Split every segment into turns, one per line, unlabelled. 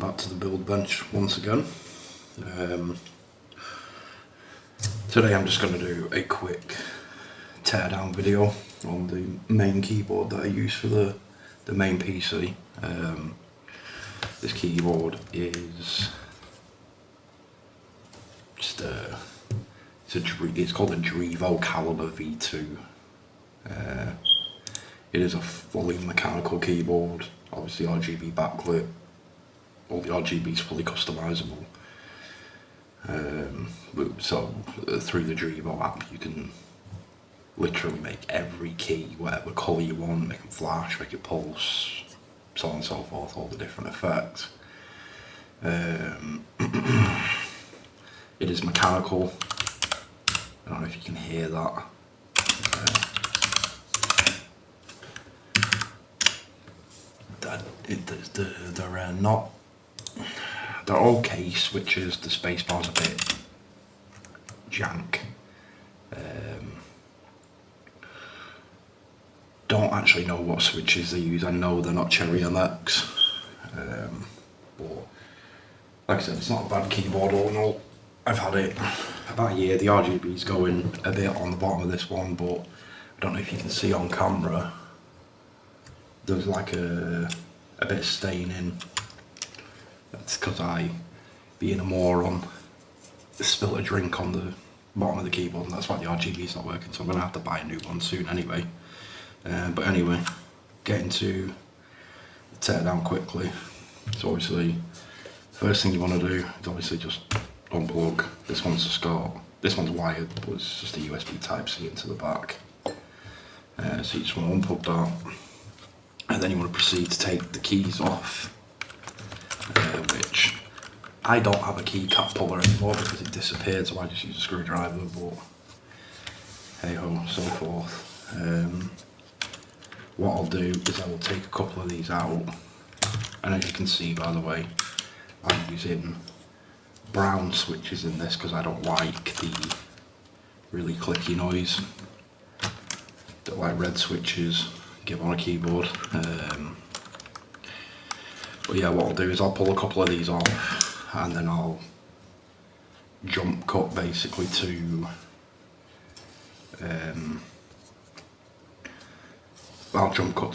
back to the build bench once again. Today I'm just going to do a quick teardown video on the main keyboard that I use for the main PC. This keyboard is just it's called a Drevo Calibur V2. It is a fully mechanical keyboard, obviously RGB backlit, all the RGB is fully customizable. So through the Drevo app you can literally make every key whatever colour you want, make it flash, make it pulse, so on and so forth, all the different effects. It is mechanical. I don't know if you can hear that. They're okay switches. The spacebar's a bit jank. Don't actually know what switches they use. I know they're not Cherry MX, but like I said, it's not a bad keyboard all in all. I've had it about a year. The RGB's going a bit on the bottom of this one, but I don't know if you can see on camera. There's like a bit of staining. That's because I, being a moron, spilled a drink on the bottom of the keyboard, and that's why the RGB's not working, so I'm going to have to buy a new one soon anyway. But anyway, getting to the teardown quickly. So obviously, first thing you want to do is obviously just unplug. This one's wired, but it's just a USB Type-C into the back. So you just want to unplug that. And then you want to proceed to take the keys off, which I don't have a keycap puller anymore because it disappeared, so I just use a screwdriver, but hey ho, so forth. What I'll do is I will take a couple of these out, and as you can see, by the way, I'm using brown switches in this because I don't like the really clicky noise that like red switches give on a keyboard. But yeah, what I'll do is I'll pull a couple of these off, and then I'll jump cut basically to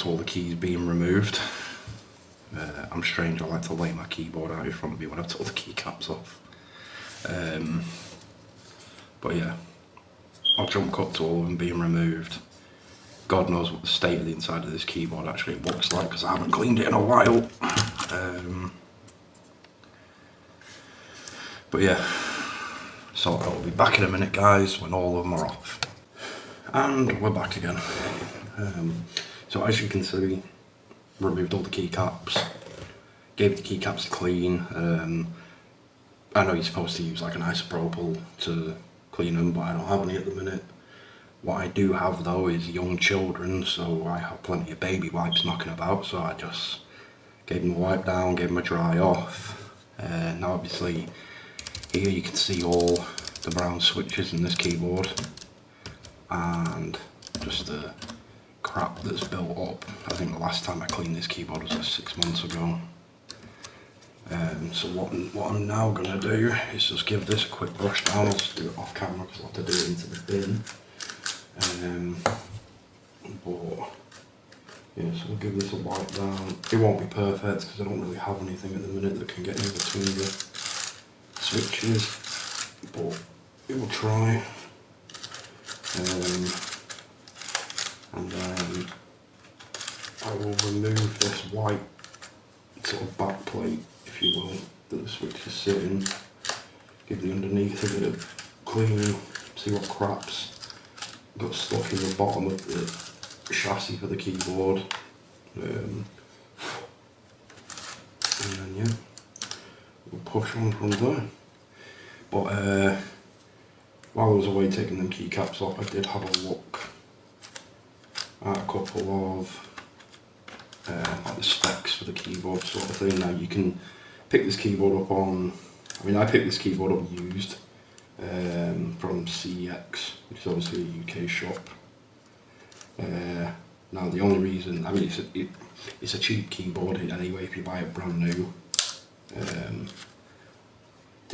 all the keys being removed. I'm strange, I like to lay my keyboard out in front of me when I've took the keycaps off. But yeah, I'll jump cut to all of them being removed. God knows what the state of the inside of this keyboard actually looks like because I haven't cleaned it in a while. But yeah, so I'll be back in a minute, guys, when all of them are off. And we're back again. So as you can see, removed all the keycaps, gave the keycaps a clean. I know you're supposed to use like an isopropyl to clean them, but I don't have any at the minute. What I do have though is young children, so I have plenty of baby wipes knocking about, so I just gave them a wipe down, gave them a dry off. Now obviously here you can see all the brown switches in this keyboard and just the crap that's built up. I think the last time I cleaned this keyboard was like 6 months ago. So what I'm now going to do is just give this a quick brush down. I'll just do it off camera because I'll have to do it into the bin. But yeah, so we'll give this a wipe down. It won't be perfect because I don't really have anything at the minute that can get in between the switches, but it will try. And then I will remove this white sort of back plate, if you will, that the switch is sitting. Give the underneath a bit of clean, see what crap's got stuck in the bottom of the chassis for the keyboard. And then yeah, we'll push on from there. But while I was away taking them keycaps off, I did have a look at a couple of like the specs for the keyboard sort of thing. Now you can pick this keyboard up on, I picked this keyboard up used from CX, which is obviously a UK shop. Now the only reason, it's a cheap keyboard anyway if you buy it brand new. The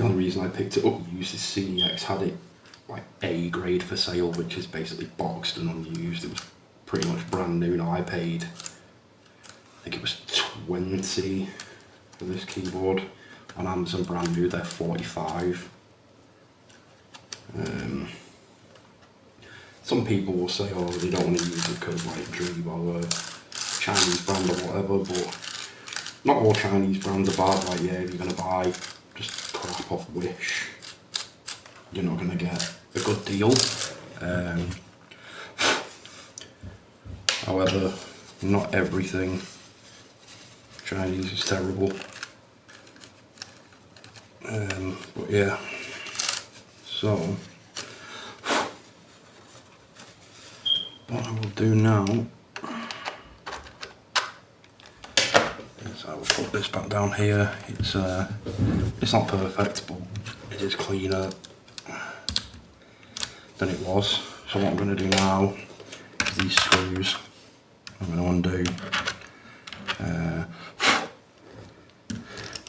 only reason I picked it up used is CEX had it like A grade for sale, which is basically boxed and unused. It was pretty much brand new. Now I paid, I think it was 20 for this keyboard. On Amazon brand new, they're 45. Some people will say, oh, they don't want to use it because like Drevo or Chinese brand or whatever, but not all Chinese brands are bad. Like, yeah, if you're gonna buy just crap off Wish, you're not gonna get a good deal. However, not everything Chinese is terrible. But yeah, so what I will do now is I will put this back down here. It's not perfect, but it is cleaner than it was. So what I'm going to do now is these screws I'm going to undo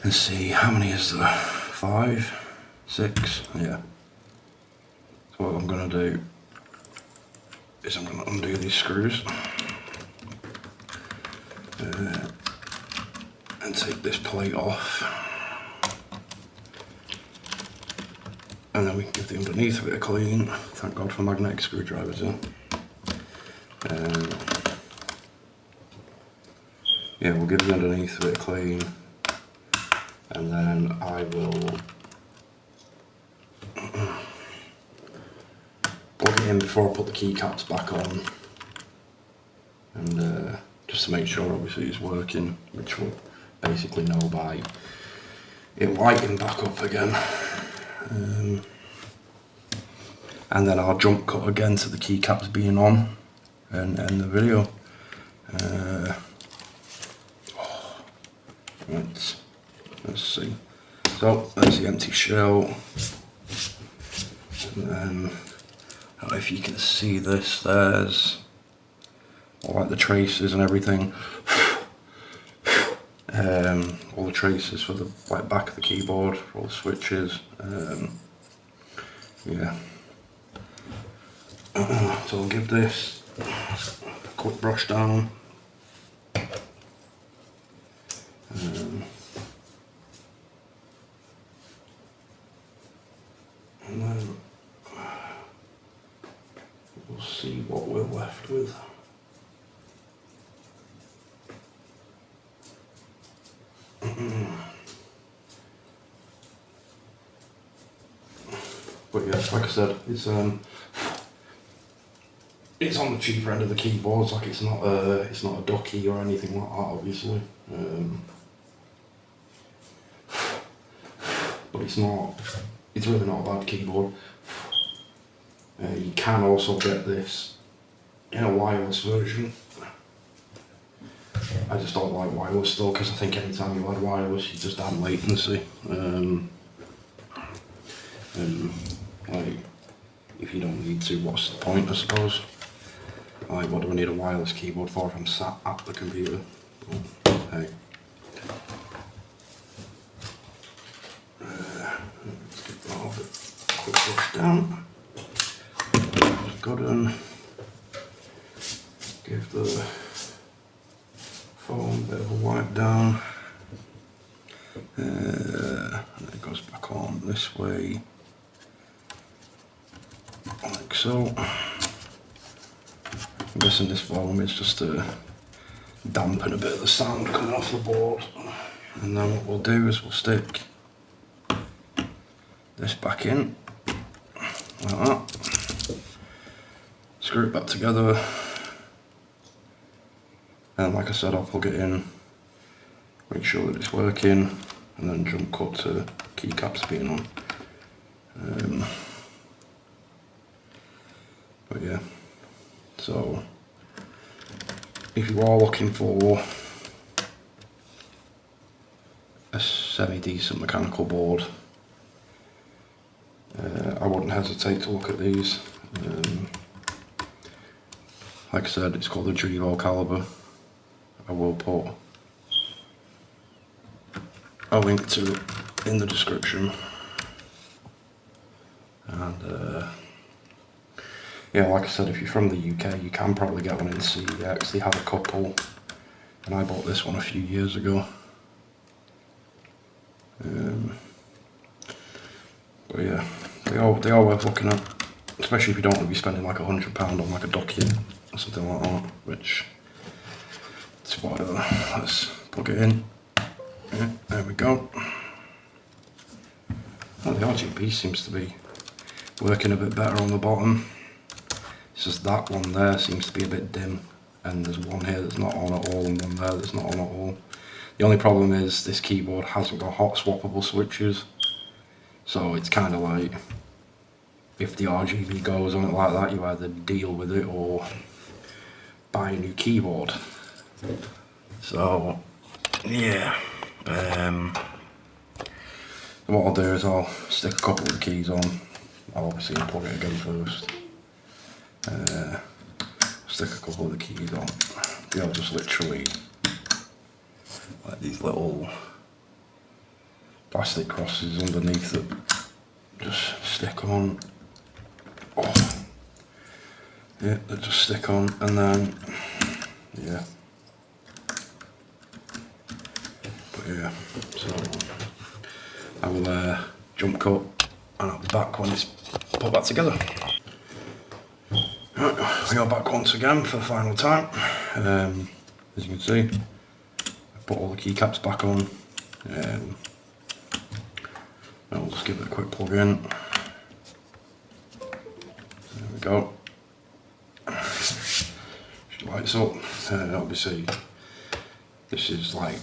and see how many is there. 5, 6, yeah. So what I'm going to do is I'm going to undo these screws and take this plate off, and then we can give the underneath a bit of clean. Thank God for magnetic screwdrivers, yeah. Yeah, we'll give the underneath a bit of clean, and then I will plug it in before I put the keycaps back on, and just to make sure obviously it's working, which we'll basically know by it lighting back up again. And then I'll jump cut again to the keycaps being on and end the video. Let's see. So there's the empty shell, and then I don't know if you can see this. There's all like the traces and everything. All the traces for the like back of the keyboard, all the switches. Yeah. So I'll give this a quick brush down. And then we'll see what we're left with. But yeah, like I said, it's on the cheaper end of the keyboards. Like it's not a ducky or anything like that, obviously. But it's really not a bad keyboard. You can also get this in a wireless version. I just don't like wireless still, because I think anytime you add wireless you just add latency. And like, if you don't need to, what's the point, I suppose? Like, what do I need a wireless keyboard for if I'm sat at the computer? Oh, hey. Let's get that off it. Quick brush down. Just go and give the foam a bit of a wipe down. And it goes back on this way, like so. I'm guessing this foam is just to dampen a bit of the sound coming off the board. And then what we'll do is we'll stick this back in, like that. Screw it back together. And like I said, I'll plug it in, make sure that it's working, and then jump cut to keycaps being on. But yeah, so if you are looking for a semi-decent mechanical board, I wouldn't hesitate to look at these. Like I said, it's called the Drevo Calibur. I will put a link to it in the description. And yeah, like I said, if you're from the UK, you can probably get one in CEX. They have a couple, and I bought this one a few years ago. But yeah, they are worth looking at, especially if you don't want to be spending like £100 on like a docket or something like that, which it's whatever. Let's plug it in. Yeah, there we go. Oh, the RGB seems to be working a bit better on the bottom. It's just that one there seems to be a bit dim, and there's one here that's not on at all and one there that's not on at all. The only problem is this keyboard hasn't got hot swappable switches, so it's kind of like, if the RGB goes on it like that, you either deal with it or buy a new keyboard. So yeah, what I'll do is I'll stick a couple of the keys on. I'll obviously unplug it again first. Stick a couple of the keys on. I'll just literally, like these little plastic crosses underneath it, just stick on. Oh. Yeah, they just stick on, and then yeah. But yeah, so I will jump cut, and I'll be back when it's put back together. Right, we are back once again for the final time. As you can see, I put all the keycaps back on. I'll just give it a quick plug in. There we go. Lights up. Obviously, this is like,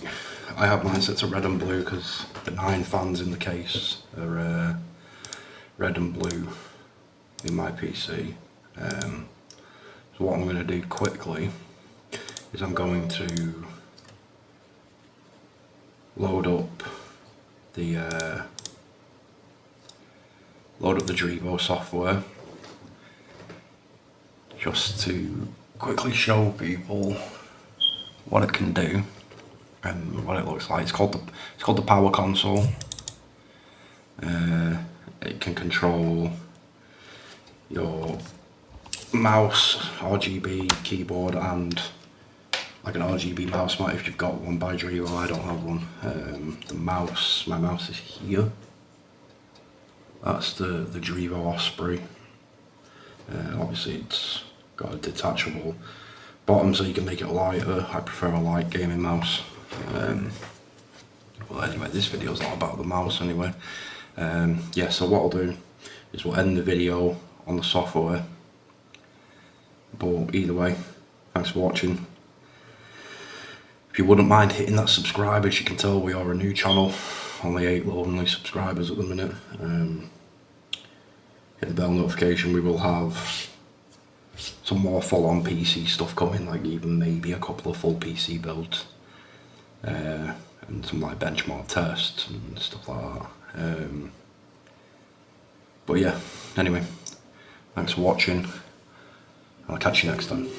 I have mine set to red and blue because the 9 fans in the case are red and blue in my PC. So what I'm going to do quickly is I'm going to load up the Drevo software, just to quickly show people what it can do and what it looks like. It's called the Power Console. It can control your mouse, RGB keyboard, and like an RGB mouse mat if you've got one by Drevo. I don't have one. My mouse is here. That's the Drevo Osprey. Obviously it's got a detachable bottom so you can make it lighter. I prefer a light gaming mouse. Well anyway, this video's not about the mouse anyway. Yeah, so what I'll do is we'll end the video on the software. But either way, thanks for watching. If you wouldn't mind hitting that subscribe, as you can tell we are a new channel, only 8 lonely subscribers at the minute. Hit the bell notification. We will have some more full-on PC stuff coming, like even maybe a couple of full PC builds, and some like benchmark tests and stuff like that. But yeah, anyway, thanks for watching. I'll catch you next time.